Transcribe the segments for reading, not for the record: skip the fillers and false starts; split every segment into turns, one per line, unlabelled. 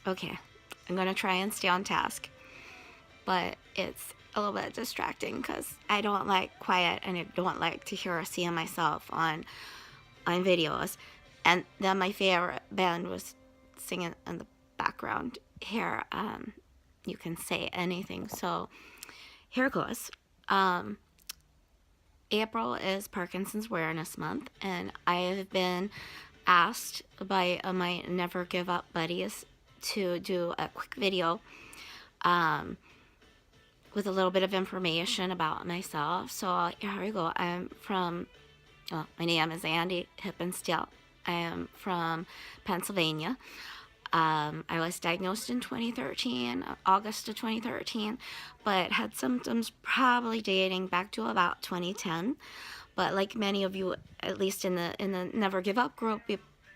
Okay, I'm gonna try and stay on task, but it's a little bit distracting because I don't like quiet and I don't like to hear or see myself on videos. And then my favorite band was singing in the background here. You can say anything. So here goes. Um, April is Parkinson's Awareness Month, and I have been asked by my Never Give Up buddies to do a quick video um, with a little bit of information about myself. So here we go. My name is Andy Hippensteel. I am from Pennsylvania. I was diagnosed in 2013, August of 2013, but had symptoms probably dating back to about 2010. But like many of you, at least in the Never Give Up group,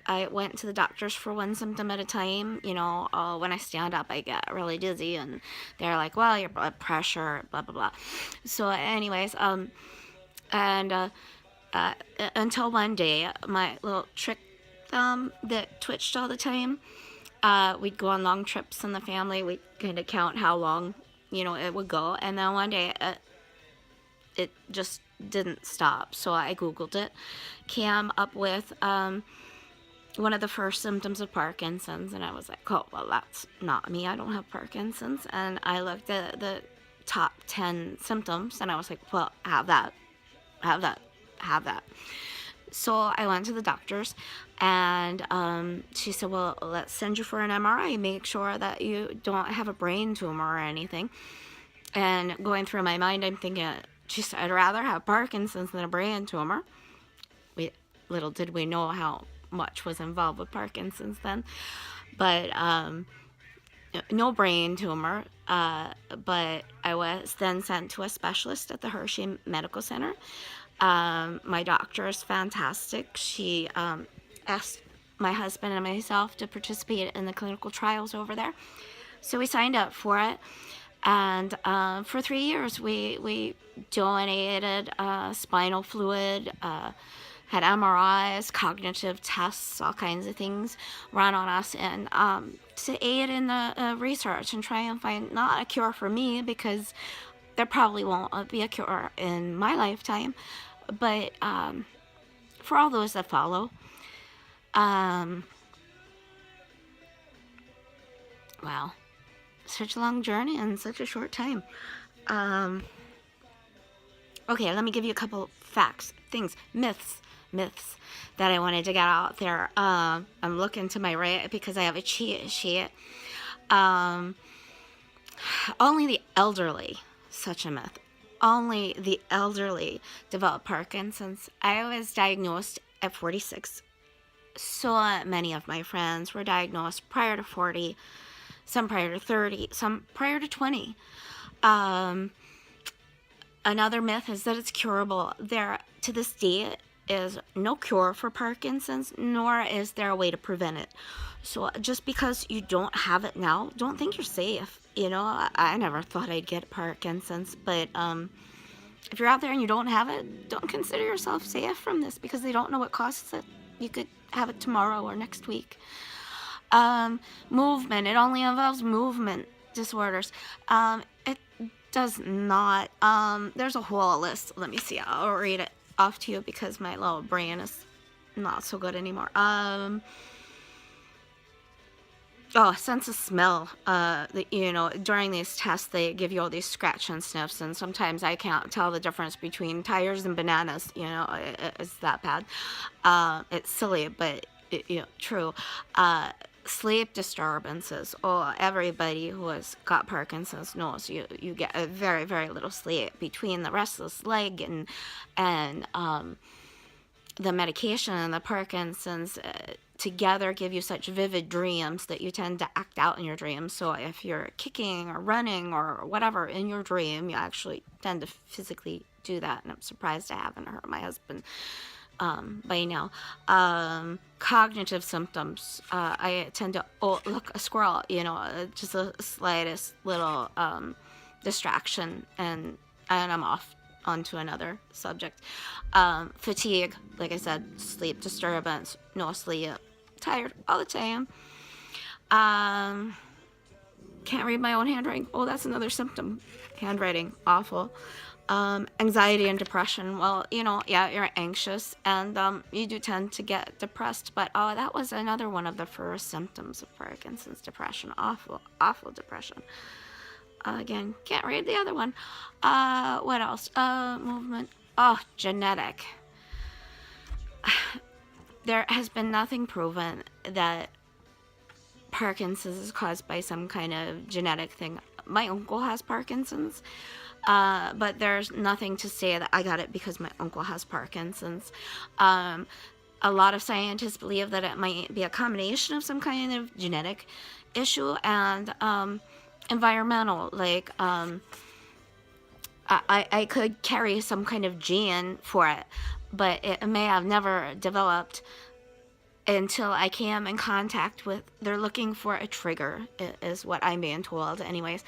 I went to the doctors for one symptom at a time. When I stand up, I get really dizzy, and they're like, "Well, your blood pressure, blah blah blah." So, anyways, and until one day, my little trick thumb that twitched all the time. We'd go on long trips in the family. We'd kind of count how long, it would go. And then one day, it just didn't stop. So I Googled it, came up with one of the first symptoms of Parkinson's. And I was like, oh, well, that's not me. I don't have Parkinson's. And I looked at the top 10 symptoms. And I was like, well, have that. So I went to the doctors, and she said, well, let's send you for an MRI, make sure that you don't have a brain tumor or anything. And going through my mind, I'm thinking, she said, I'd rather have Parkinson's than a brain tumor. Little did we know how much was involved with Parkinson's then. But no brain tumor. But I was then sent to a specialist at the Hershey Medical Center. My doctor is fantastic. She asked my husband and myself to participate in the clinical trials over there. So we signed up for it. And for 3 years, we donated spinal fluid, had MRIs, cognitive tests, all kinds of things run on us, and to aid in the research and try and find not a cure for me, because there probably won't be a cure in my lifetime, but for all those that follow. Wow, such a long journey in such a short time. Okay, let me give you a couple facts, things, myths that I wanted to get out there. I'm looking to my right because I have a cheat sheet. Only the elderly, such a myth. Only the elderly develop Parkinson's. I was diagnosed at 46. So many of my friends were diagnosed prior to 40, some prior to 30, some prior to 20. Another myth is that it's curable. There, to this day, is no cure for Parkinson's, nor is there a way to prevent it. So just because you don't have it now, don't think you're safe. I never thought I'd get Parkinson's, but if you're out there and you don't have it, don't consider yourself safe from this, because they don't know what causes it. You could have it tomorrow or next week. Movement. It only involves movement disorders. It does not. There's a whole list. Let me see. I'll read it off to you because my little brain is not so good anymore. Sense of smell. During these tests, they give you all these scratch and sniffs, and sometimes I can't tell the difference between tires and bananas. It's that bad. It's silly, but true. Sleep disturbances. Everybody who has got Parkinson's knows you get a very, very little sleep between the restless leg and the medication and the Parkinson's. Together give you such vivid dreams that you tend to act out in your dreams. So if you're kicking or running or whatever in your dream, you actually tend to physically do that. And I'm surprised I haven't hurt my husband by now. Cognitive symptoms. I tend to look a squirrel, just the slightest little distraction, and I'm off onto another subject. Fatigue, like I said, sleep disturbance, no sleep, tired all the time. Um, can't read my own handwriting. Oh, that's another symptom. Handwriting, awful. Anxiety and depression. Well, yeah, you're anxious, and you do tend to get depressed. But that was another one of the first symptoms of Parkinson's, depression. Awful, awful depression. Again, can't read the other one. What else? Movement. Oh, genetic. There has been nothing proven that Parkinson's is caused by some kind of genetic thing. My uncle has Parkinson's, but there's nothing to say that I got it because my uncle has Parkinson's. A lot of scientists believe that it might be a combination of some kind of genetic issue and environmental. Like, I could carry some kind of gene for it, but it may have never developed until I came in contact with, they're looking for a trigger, is what I'm being told anyways.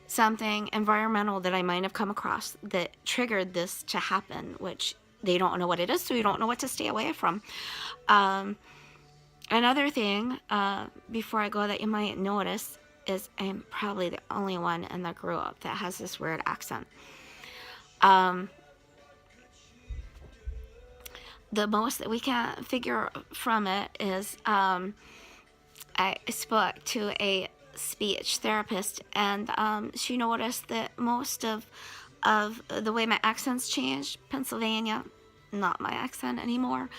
Something environmental that I might have come across that triggered this to happen, which they don't know what it is, so you don't know what to stay away from. Another thing, before I go, that you might notice is I'm probably the only one in the group that has this weird accent. The most that we can figure from it is I spoke to a speech therapist, and she noticed that most of the way my accent's changed. Pennsylvania, not my accent anymore.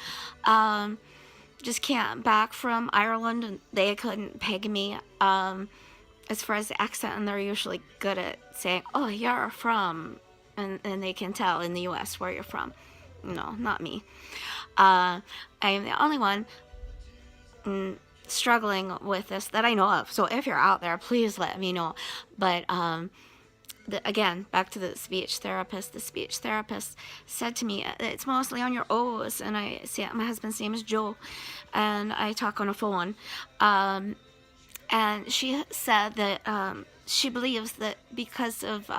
Just came back from Ireland, and they couldn't peg me as far as the accent, and they're usually good at saying, oh, you're from, and they can tell in the US where you're from. No, not me. I am the only one struggling with this that I know of. So if you're out there, please let me know. But again, back to the speech therapist. The speech therapist said to me, it's mostly on your O's. And I say, my husband's name is Joe, and I talk on a phone. And she said that she believes that because of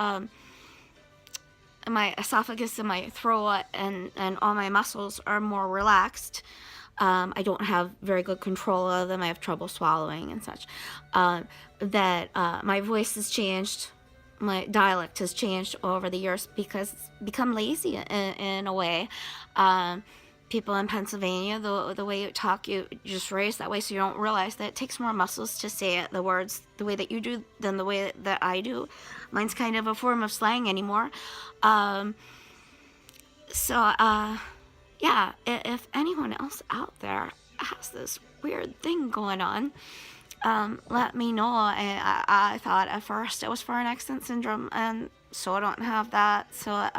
my esophagus and my throat and all my muscles are more relaxed. I don't have very good control of them. I have trouble swallowing and such. That my voice has changed. My dialect has changed over the years because it's become lazy in a way. People in Pennsylvania, the way you talk, you just raise that way, so you don't realize that it takes more muscles to say the words the way that you do than the way that I do. Mine's kind of a form of slang anymore. Yeah, if anyone else out there has this weird thing going on, let me know. I thought at first it was for an accident syndrome, and so I don't have that. So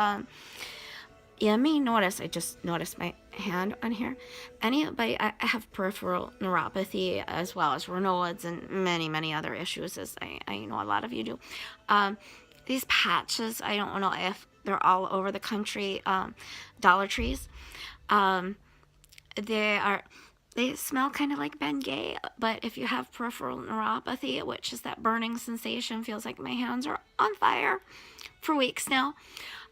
you may notice, I just noticed my hand on here. Anybody, I have peripheral neuropathy as well as Raynaud's and many, many other issues, as I know a lot of you do. These patches, I don't know if they're all over the country, Dollar Trees. They smell kind of like Bengay, but if you have peripheral neuropathy, which is that burning sensation, feels like my hands are on fire for weeks now.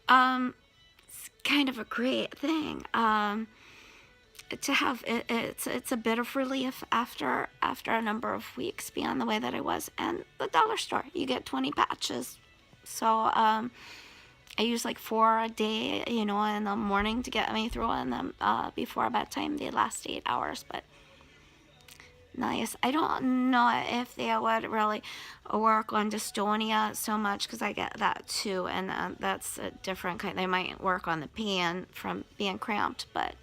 It's kind of a great thing to have. It's a bit of relief after a number of weeks beyond the way that I was. And the dollar store, you get 20 patches. So I use like 4 a day, in the morning to get me through, and then before bedtime they last 8 hours. But nice. I don't know if they would really work on dystonia so much, because I get that too, and that's a different kind. They might work on the pain from being cramped, but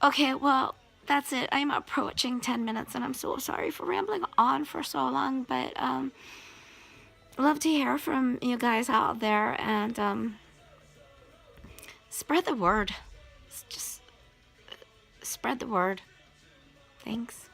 okay, well, that's it. I'm approaching 10 minutes, and I'm so sorry for rambling on for so long, but love to hear from you guys out there, and spread the word. Just spread the word. Thanks.